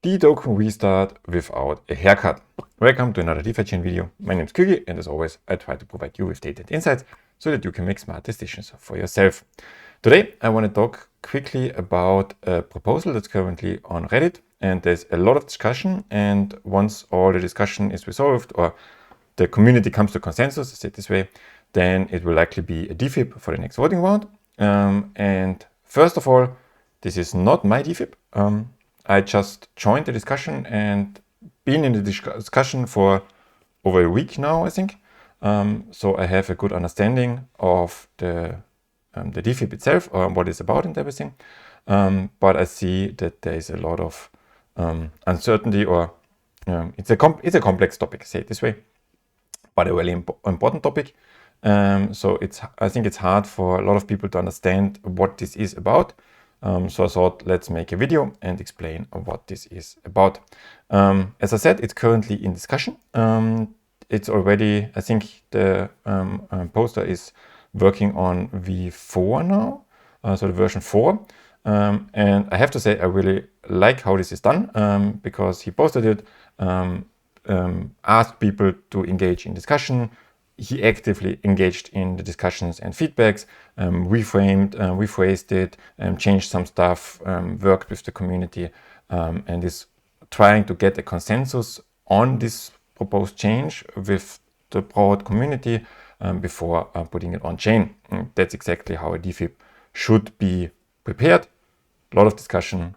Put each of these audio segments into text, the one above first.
dToken restart without a haircut. Welcome to another DFIP chain video. My name is Kügi, and as always, I try to provide you with data and insights so that you can make smart decisions for yourself. Today, I want to talk quickly about a proposal that's currently on Reddit, and there's a lot of discussion. And once all the discussion is resolved or the community comes to consensus, say it this way, then it will likely be a DFIP for the next voting round. And first of all, this is not my DFIP. I just joined the discussion and been in the discussion for over a week now, I think. So I have a good understanding of the DFIP itself, or what it's about and everything. But I see that there is a lot of uncertainty, or it's a complex topic, say it this way, but a really important topic. So I think it's hard for a lot of people to understand what this is about. So I thought, let's make a video and explain what this is about. As I said, it's currently in discussion. It's already, I think the poster is working on V4 now, so the version 4. And I have to say, I really like how this is done, because he posted it, asked people to engage in discussion. He actively engaged in the discussions and feedbacks, rephrased it, changed some stuff, worked with the community, and is trying to get a consensus on this proposed change with the broad community before putting it on chain. And that's exactly how a DFIP should be prepared. A lot of discussion,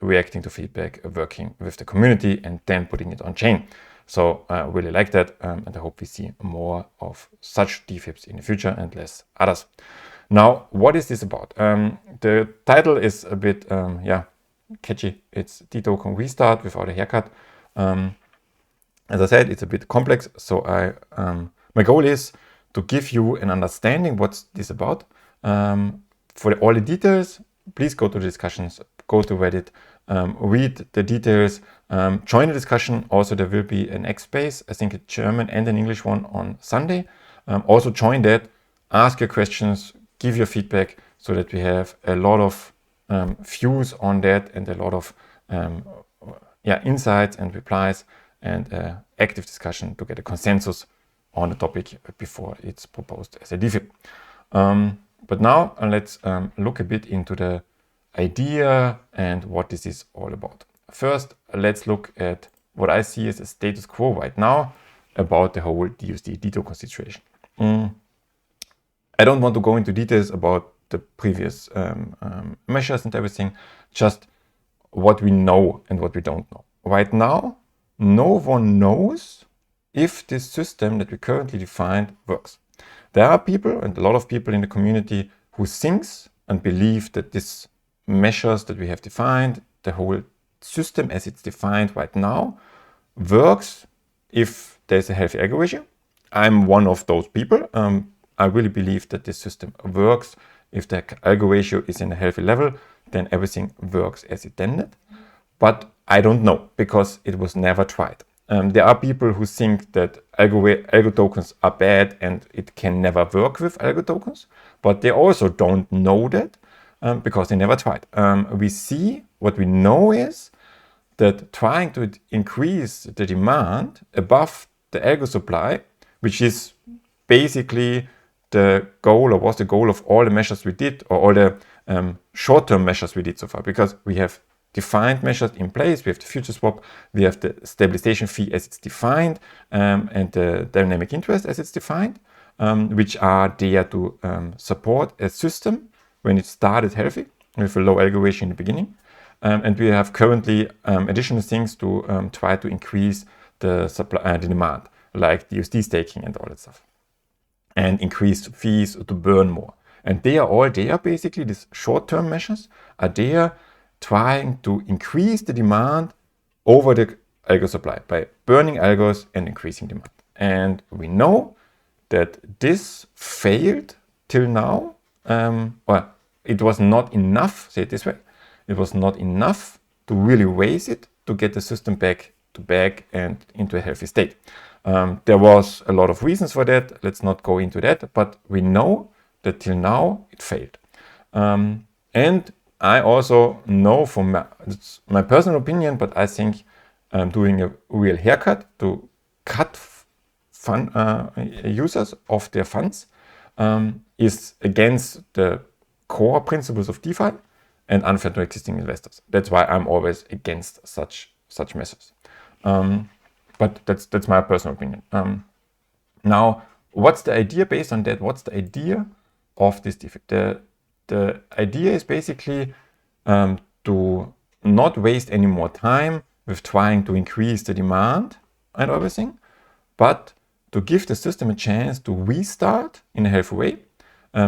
reacting to feedback, working with the community, and then putting it on chain. So I really like that, and I hope we see more of such DFIPs in the future and less others. Now, what is this about? The title is a bit catchy. It's dToken restart without a haircut. As I said, it's a bit complex, so my goal is to give you an understanding what's this about. For all the details, please go to the discussions, go to Reddit, read the details, join the discussion. Also, there will be an X space, I think a German and an English one on Sunday. Also join that, ask your questions, give your feedback, so that we have a lot of views on that and a lot of insights and replies and active discussion to get a consensus on the topic before it's proposed as a DFIP. But now let's look a bit into the idea and what this is all about. First, let's look at what I see as a status quo right now about the whole DUSD dToken situation. I don't want to go into details about the previous measures and everything, just what we know and what we don't know. Right now, no one knows if this system that we currently defined works. There are people, and a lot of people in the community, who thinks and believe that this measures that we have defined, the whole system as it's defined right now, works if there's a healthy algo ratio. I'm one of those people. I really believe that this system works. If the algo ratio is in a healthy level, then everything works as intended. But I don't know, because it was never tried. There are people who think that algo tokens are bad and it can never work with algo tokens, but they also don't know that because they never tried. We see, what we know is that trying to increase the demand above the algo supply, which is basically the goal, or was the goal of all the measures we did, or all the short-term measures we did so far, because we have defined measures in place. We have the future swap, we have the stabilization fee as it's defined, and the dynamic interest as it's defined, which are there to support a system when it started healthy with a low algo ratio in the beginning. And we have currently additional things to try to increase the supply, the demand, like the USD staking and all that stuff, and increase fees to burn more. And they are all there, basically. These short-term measures are there trying to increase the demand over the algo supply by burning algos and increasing demand. And we know that this failed till now. Well, it was not enough, say it this way, it was not enough to really raise it to get the system back and into a healthy state. There was a lot of reasons for that. Let's not go into that, but we know that till now it failed. And I also know from it's my personal opinion, but I think doing a real haircut to cut users of their funds is against the core principles of DeFi and unfair to existing investors. That's why I'm always against such measures. But that's my personal opinion. Now, what's the idea based on that? What's the idea of this DFIP? The idea is basically to not waste any more time with trying to increase the demand and everything, but to give the system a chance to restart in a healthy way,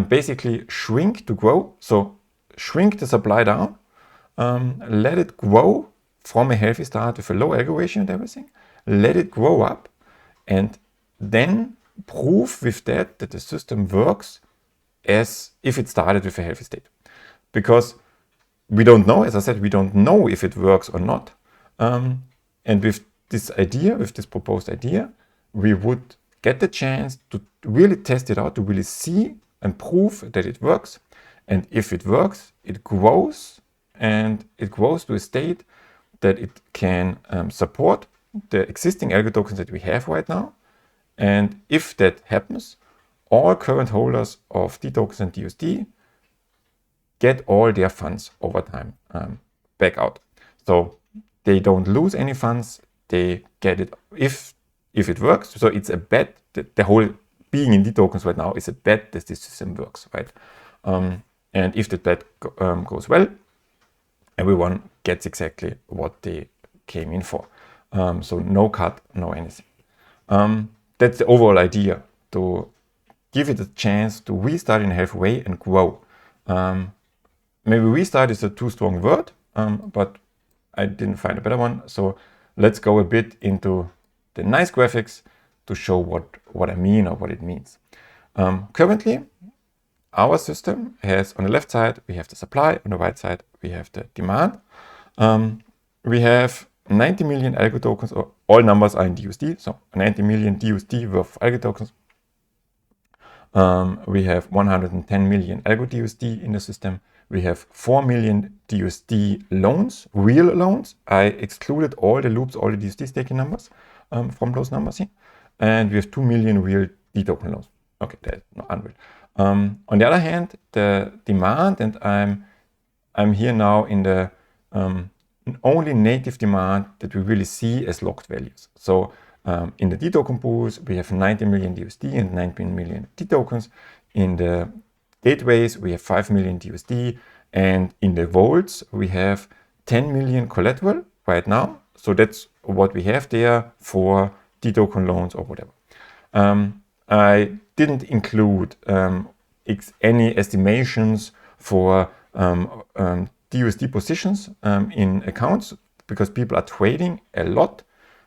basically shrink to grow. So shrink the supply down, let it grow from a healthy start with a low algo ratio and everything, let it grow up, and then prove with that the system works as if it started with a healthy state. Because we don't know, as I said, we don't know if it works or not. And with this idea, with this proposed idea, we would get the chance to really test it out, to really see and prove that it works. And if it works, it grows, and it grows to a state that it can support the existing algo tokens that we have right now. And if that happens, all current holders of dTokens and DUSD get all their funds over time back out. So they don't lose any funds, they get it if it works. So it's a bet that the whole being in dTokens right now is a bet that this system works, right? And if the bet goes well, everyone gets exactly what they came in for. So no cut, no anything. That's the overall idea, to give it a chance to restart in a healthy way and grow. Maybe restart is a too strong word, but I didn't find a better one. So let's go a bit into the nice graphics to show what I mean or what it means. Currently, our system has, on the left side, we have the supply, on the right side, we have the demand. We have 90 million algo tokens, or all numbers are in DUSD, so 90 million DUSD worth of algo tokens. We have 110 million algo DUSD in the system. We have 4 million DUSD loans, real loans. I excluded all the loops, all the DUSD staking numbers from those numbers here. And we have 2 million real dToken loans. Okay, that's not unreal. On the other hand, the demand, and I'm here now in the only native demand that we really see as locked values. So in the dToken pools, we have 90 million DUSD and 19 million dTokens. In the gateways, we have 5 million DUSD, and in the vaults, we have 10 million collateral right now. So that's what we have there for dToken loans or whatever. I didn't include any estimations for DUSD positions in accounts, because people are trading a lot.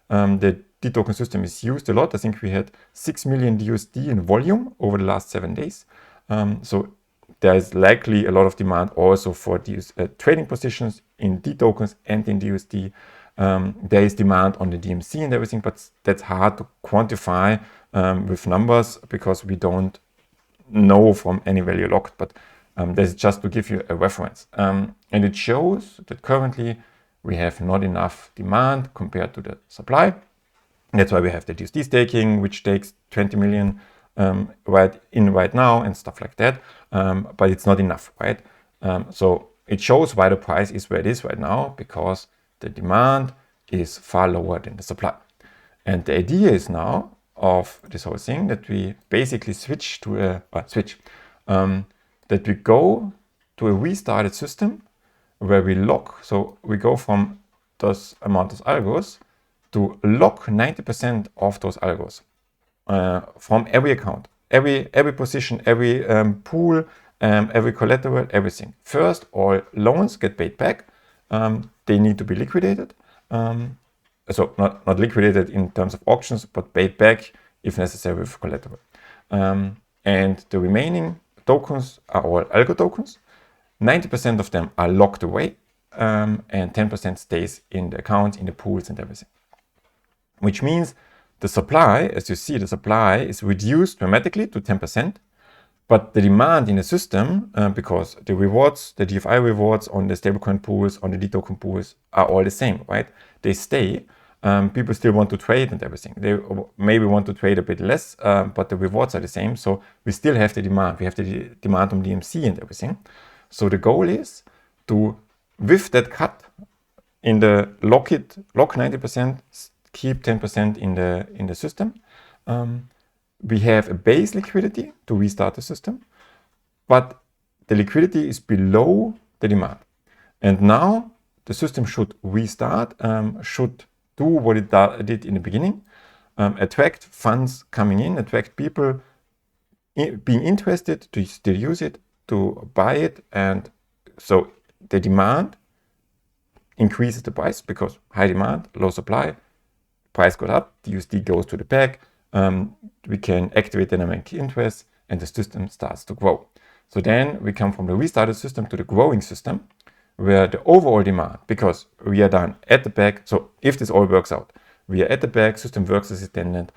The dToken system is used a lot. I think we had 6 million DUSD in volume over the last 7 days. So there is likely a lot of demand also for these trading positions in dTokens and in DUSD. There is demand on the DMC and everything, but that's hard to quantify with numbers because we don't know from any value locked, but this is just to give you a reference. And it shows that currently we have not enough demand compared to the supply. That's why we have the DUSD staking, which takes 20 million right now and stuff like that. But it's not enough, right? So it shows why the price is where it is right now, because the demand is far lower than the supply. And the idea is now of this whole thing that we basically switch to that we go to a restarted system where we lock. So we go from those amount of algos to lock 90% of those algos from every account, every position, every pool, every collateral, everything. First, all loans get paid back. They need to be liquidated. So not liquidated in terms of auctions, but paid back if necessary with collateral. And the remaining tokens are all algo tokens. 90% of them are locked away, and 10% stays in the accounts, in the pools and everything. Which means the supply, as you see, the supply is reduced dramatically to 10%, But the demand in the system, because the rewards, the DFI rewards on the stablecoin pools, on the dToken pools are all the same, right? They stay. People still want to trade and everything. They maybe want to trade a bit less, but the rewards are the same. So we still have the demand. We have the demand on DMC and everything. So the goal is to, with that cut in the lock 90%, keep 10% in the system. We have a base liquidity to restart the system, but the liquidity is below the demand. And now the system should restart, should do what it did in the beginning, attract funds coming in, attract people being interested to still use it, to buy it. And so the demand increases the price because high demand, low supply, price goes up, the USD goes to the peg, we can activate dynamic interest and the system starts to grow. So then we come from the restarted system to the growing system, where the overall demand, because we are done at the back, so if this all works out, we are at the back, system works as intended,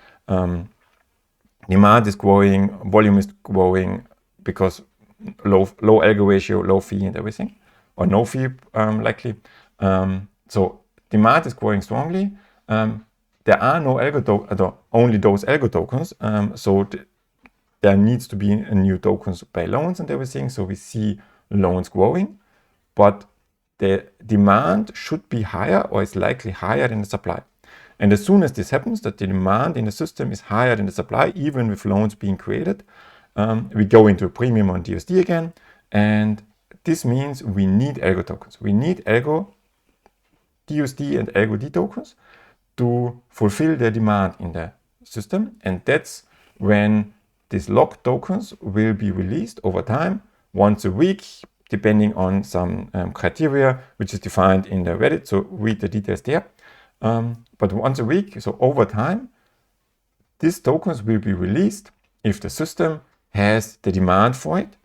demand is growing, volume is growing, because low algo ratio, low fee and everything, or no fee likely. So demand is growing strongly. There are no algo only those algo tokens, so there needs to be new tokens by loans and everything. So we see loans growing, but the demand should be higher, or is likely higher than the supply. And as soon as this happens, that the demand in the system is higher than the supply, even with loans being created, we go into a premium on DUSD again. And this means we need algo tokens. We need algo DUSD and algo D tokens to fulfill the demand in the system. And that's when these locked tokens will be released over time, once a week, depending on some criteria, which is defined in the Reddit. So read the details there. But once a week, so over time, these tokens will be released if the system has the demand for it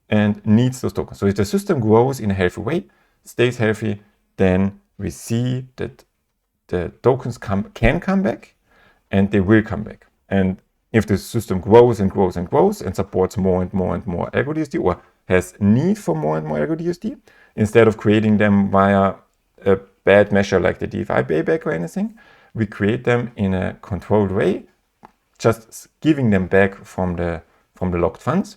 and needs those tokens. So if the system grows in a healthy way, stays healthy, then we see that the tokens can come back, and they will come back. And if the system grows and grows and grows and supports more and more and more algo DUSD, or has need for more and more algo DUSD, instead of creating them via a bad measure like the DFI payback or anything, we create them in a controlled way, just giving them back from the locked funds.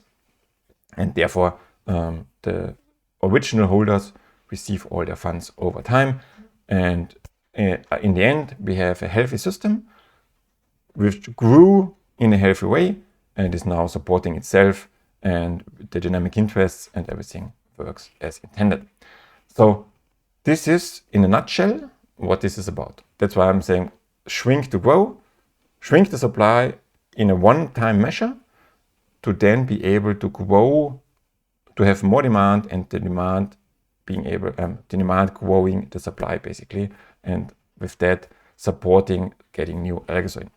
And therefore, the original holders receive all their funds over time. And in the end, we have a healthy system which grew in a healthy way and is now supporting itself, and the dynamic interests and everything works as intended. So this is, in a nutshell, what this is about. That's why I'm saying shrink to grow, shrink the supply in a one-time measure to then be able to grow, to have more demand, and the demand being able, the demand growing the supply basically, and with that supporting getting new algos in.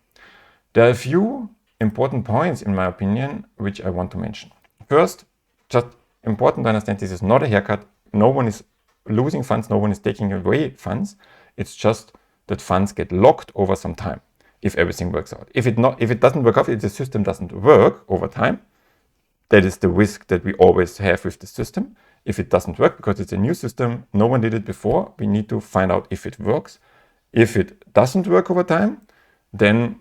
There are a few important points, in my opinion, which I want to mention. First, just important to understand, this is not a haircut. No one is losing funds, no one is taking away funds. It's just that funds get locked over some time if everything works out. If it doesn't work out, if the system doesn't work over time, that is the risk that we always have with the system. If it doesn't work, because it's a new system, no one did it before, we need to find out if it works. If it doesn't work over time, then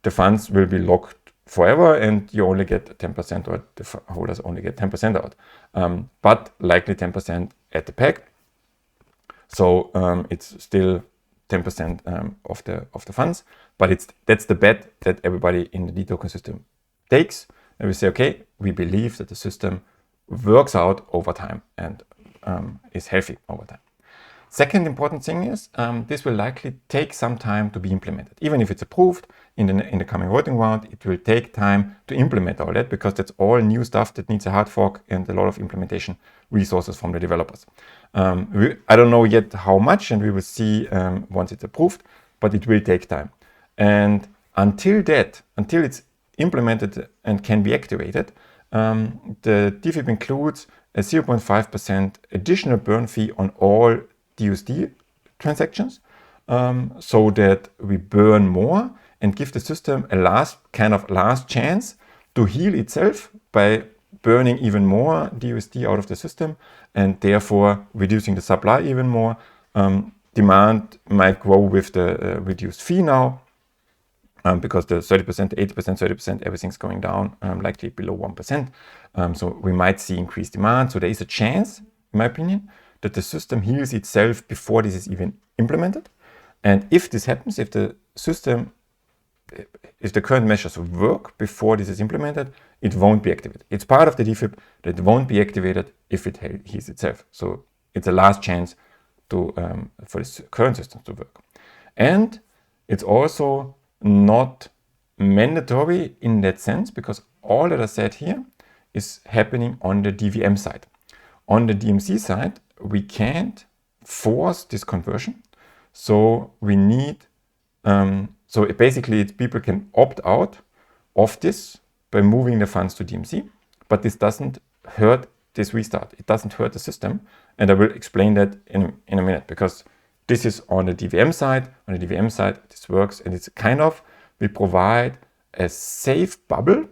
the funds will be locked forever and you only get 10%, or the holders only get 10% out. But likely 10% at the peg. So it's still 10% of the funds, but that's the bet that everybody in the dToken system takes. And we say, okay, we believe that the system works out over time and is healthy over time. Second important thing is this will likely take some time to be implemented. Even if it's approved in the coming voting round, it will take time to implement all that, because that's all new stuff that needs a hard fork and a lot of implementation resources from the developers. I don't know yet how much, and we will see once it's approved, but it will take time. And until it's implemented and can be activated, the DFIP includes a 0.5% additional burn fee on all DUSD transactions, so that we burn more and give the system a last chance to heal itself by burning even more DUSD out of the system and therefore reducing the supply even more. Demand might grow with the reduced fee now because the 30%, 80%, 30%, everything's going down, likely below 1%. So we might see increased demand. So there is a chance, in my opinion, that the system heals itself before this is even implemented. And if this happens, if the current measures work before this is implemented, it won't be activated. It's part of the DFIP that won't be activated if it heals itself. So it's a last chance for the current system to work. And it's also not mandatory in that sense, because all that I said here is happening on the DVM side. On the DMC side, we can't force this conversion. So we need, so basically people can opt out of this by moving the funds to DMC, but this doesn't hurt this restart. It doesn't hurt the system. And I will explain that in a minute, because this is on the DVM side. On the DVM side, this works, and it's kind of, we provide a safe bubble,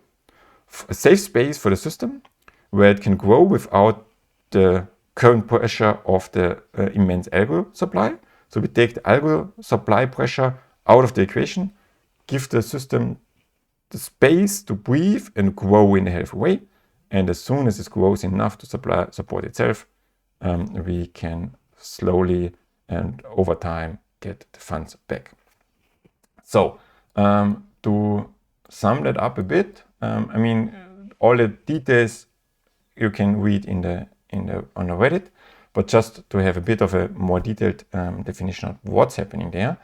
a safe space for the system where it can grow without the current pressure of the immense algo supply. So we take the algo supply pressure out of the equation, give the system the space to breathe and grow in a healthy way. And as soon as it grows enough to support itself, we can slowly and over time get the funds back. So to sum that up a bit, I mean, all the details you can read on the Reddit, but just to have a bit of a more detailed definition of what's happening there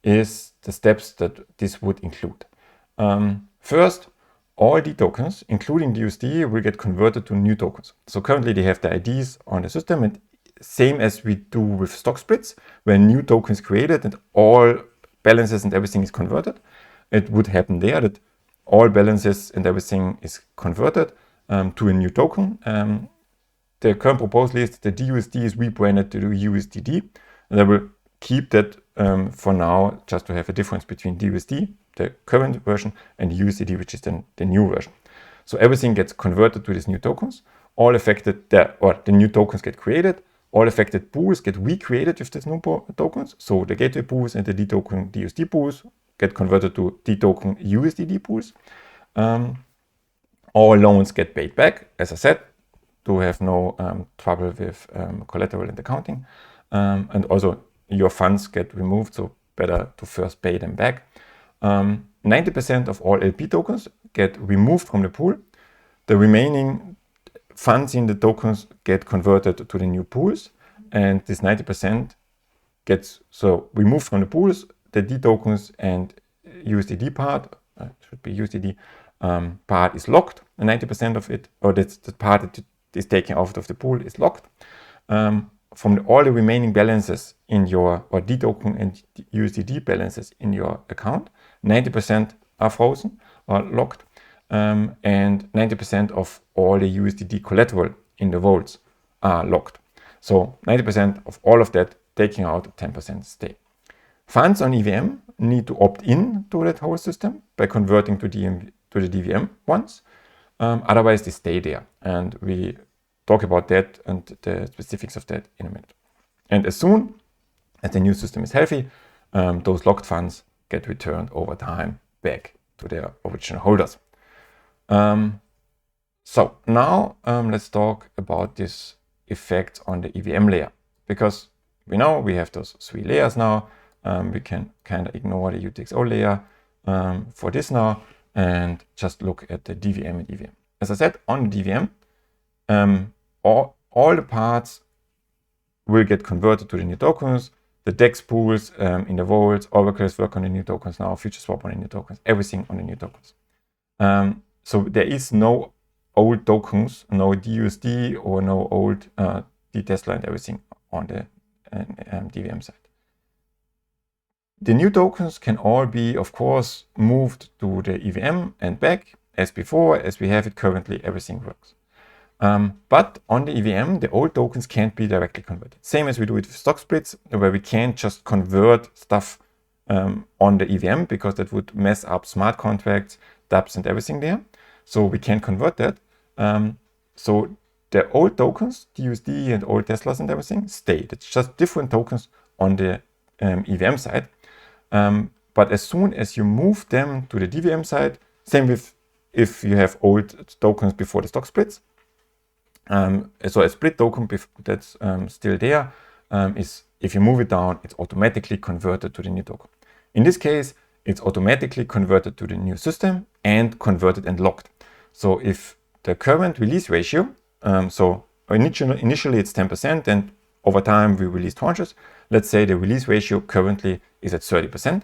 is the steps that this would include. First, all dTokens, including DUSD, will get converted to new tokens. So currently they have the IDs on the system, and same as we do with stock splits, when new tokens created and all balances and everything is converted, it would happen there that all balances and everything is converted to a new token. The current proposal is that the DUSD is rebranded to USDD, and I will keep that for now, just to have a difference between DUSD, the current version, and USDD, which is then the new version. So everything gets converted to these new tokens. All affected, the new tokens get created. All affected pools get recreated with these new tokens. So the gateway pools and the dToken DUSD pools get converted to dToken USDD pools. All loans get paid back, as I said, to have no trouble with collateral and accounting. And also your funds get removed, so better to first pay them back. 90% of all LP tokens get removed from the pool. The remaining funds in the tokens get converted to the new pools, and this 90% gets removed from the pools. The dTokens and USDD part, should be USDD, part is locked. 90% of it, or that's the part that is taken out of the pool, is locked. From all the remaining balances in your, or dToken and USDD balances in your account, 90% are frozen or locked, and 90% of all the USDD collateral in the vaults are locked. So 90% of all of that taking out, 10% stay. Funds on EVM need to opt in to that whole system by converting to the DVM once. Otherwise, they stay there, and we talk about that and the specifics of that in a minute. And as soon as the new system is healthy, those locked funds get returned over time back to their original holders. So now let's talk about this effect on the EVM layer, because we know we have those 3 layers now. We can kind of ignore the UTXO layer for this now and just look at the DVM and EVM. As I said, on the DVM, all the parts will get converted to the new tokens. The DEX pools in the vaults, oracles work on the new tokens now, future swap on the new tokens, everything on the new tokens. So there is no old tokens, no DUSD or no old dTesla and everything on the DVM side. The new tokens can all be, of course, moved to the EVM and back as before, as we have it currently, everything works. But on the EVM, the old tokens can't be directly converted. Same as we do it with stock splits, where we can't just convert stuff on the EVM, because that would mess up smart contracts, dApps and everything there. So we can't convert that. So the old tokens, DUSD and old Teslas and everything, stay. It's just different tokens on the EVM side. But as soon as you move them to the DVM side, same with if you have old tokens before the stock splits. So a split token that's still there is, if you move it down, it's automatically converted to the new token. In this case, it's automatically converted to the new system and converted and locked. So if the current release ratio, so initially it's 10%, and over time we release tranches. Let's say the release ratio currently is at 30%.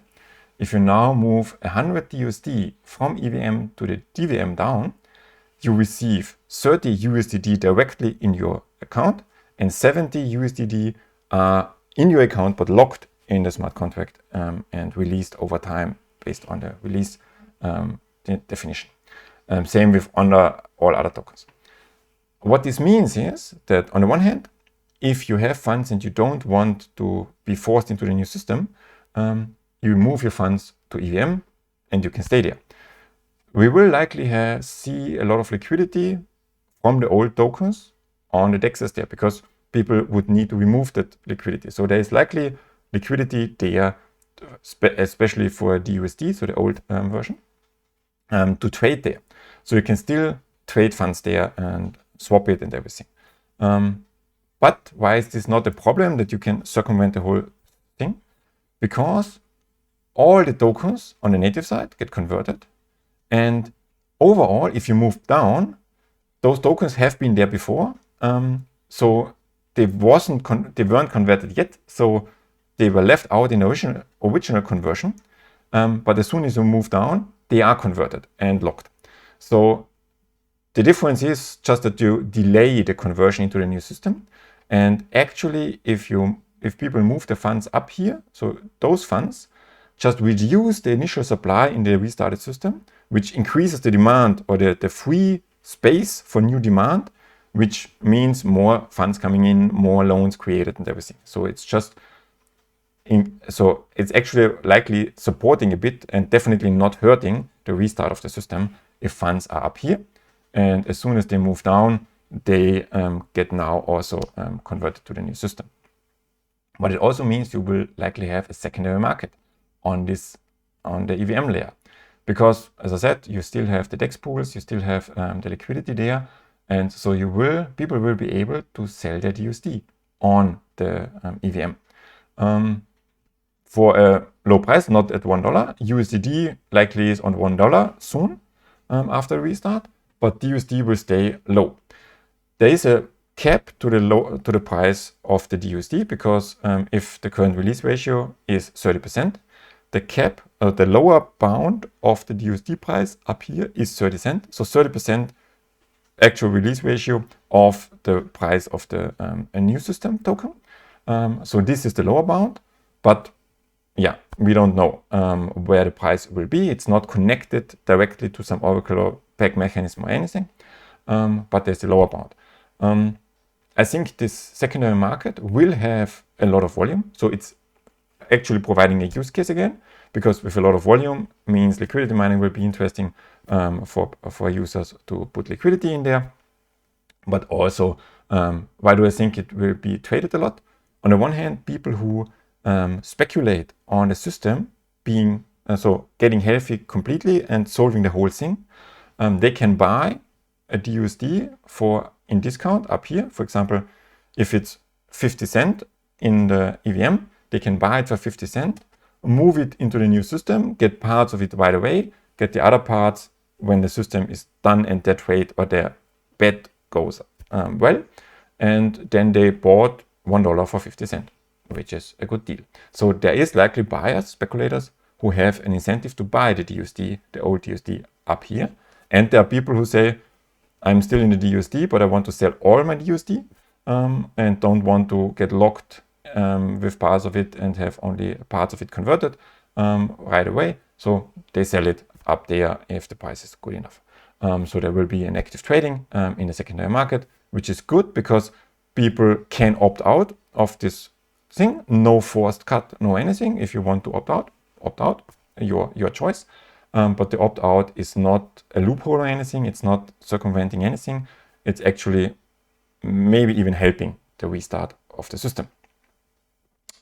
If you now move 100 USD from EVM to the DVM down, you receive 30 USDD directly in your account, and 70 USDD are in your account but locked in the smart contract and released over time based on the release definition. Same with under all other tokens. What this means is that on the one hand, if you have funds and you don't want to be forced into the new system, you move your funds to EVM and you can stay there. We will likely see a lot of liquidity from the old tokens on the DEXs there, because people would need to remove that liquidity. So there is likely liquidity there, especially for DUSD, so the old version, to trade there. So you can still trade funds there and swap it and everything. But why is this not a problem that you can circumvent the whole thing? Because all the tokens on the native side get converted. And overall, if you move down, those tokens have been there before. So they weren't converted yet. So they were left out in the original conversion. But as soon as you move down, they are converted and locked. So the difference is just that you delay the conversion into the new system. And actually, if people move the funds up here, so those funds just reduce the initial supply in the restarted system, which increases the demand or the free space for new demand, which means more funds coming in, more loans created and everything. So it's just, so it's actually likely supporting a bit and definitely not hurting the restart of the system if funds are up here. And as soon as they move down, they get now also converted to the new system. But it also means you will likely have a secondary market on the EVM layer. Because, as I said, you still have the DEX pools, you still have the liquidity there. And so people will be able to sell their DUSD on the EVM. For a low price, not at $1. USDD likely is on $1 soon after restart, but DUSD will stay low. There is a cap to the price of the DUSD, because if the current release ratio is 30%, the cap, the lower bound of the DUSD price up here is 30 cents. So 30% actual release ratio of the price of the a new system token. So this is the lower bound, but yeah, we don't know where the price will be. It's not connected directly to some Oracle or peg mechanism or anything, but there's the lower bound. I think this secondary market will have a lot of volume. So it's actually providing a use case again, because with a lot of volume means liquidity mining will be interesting for users to put liquidity in there. But also, why do I think it will be traded a lot? On the one hand, people who speculate on the system being getting healthy completely and solving the whole thing, they can buy a DUSD in discount up here. For example, if it's 50 cents in the EVM, they can buy it for 50 cents, move it into the new system, get parts of it right away, get the other parts when the system is done and their trade or their bet goes well. And then they bought $1 for 50 cents, which is a good deal. So there is likely buyers, speculators, who have an incentive to buy the DUSD, the old DUSD up here. And there are people who say, I'm still in the DUSD, but I want to sell all my DUSD and don't want to get locked with parts of it and have only parts of it converted right away. So they sell it up there if the price is good enough. So there will be an active trading in the secondary market, which is good because people can opt out of this thing. No forced cut, no anything. If you want to opt out, your choice. But the opt-out is not a loophole or anything. It's not circumventing anything. it's actually maybe even helping the restart of the system.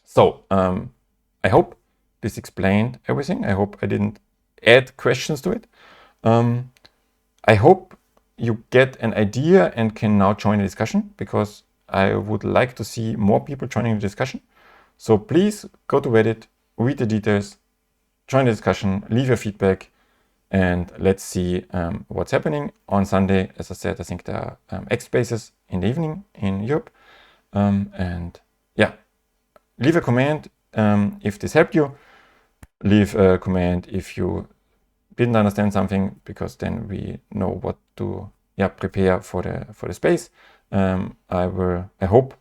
So I hope this explained everything. I hope I didn't add questions to it. I hope you get an idea and can now join the discussion, because I would like to see more people joining the discussion. So please go to Reddit, read the details, join the discussion, leave your feedback, and let's see what's happening. On Sunday, as I said, I think there are X spaces in the evening in Europe. And yeah, leave a comment if this helped you. Leave a comment if you didn't understand something, because then we know what to prepare for the space. I hope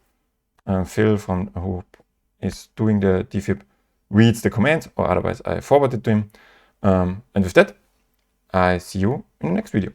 Phil who is doing the DFIP reads the comments, or otherwise I forward it to him. And with that, I see you in the next video.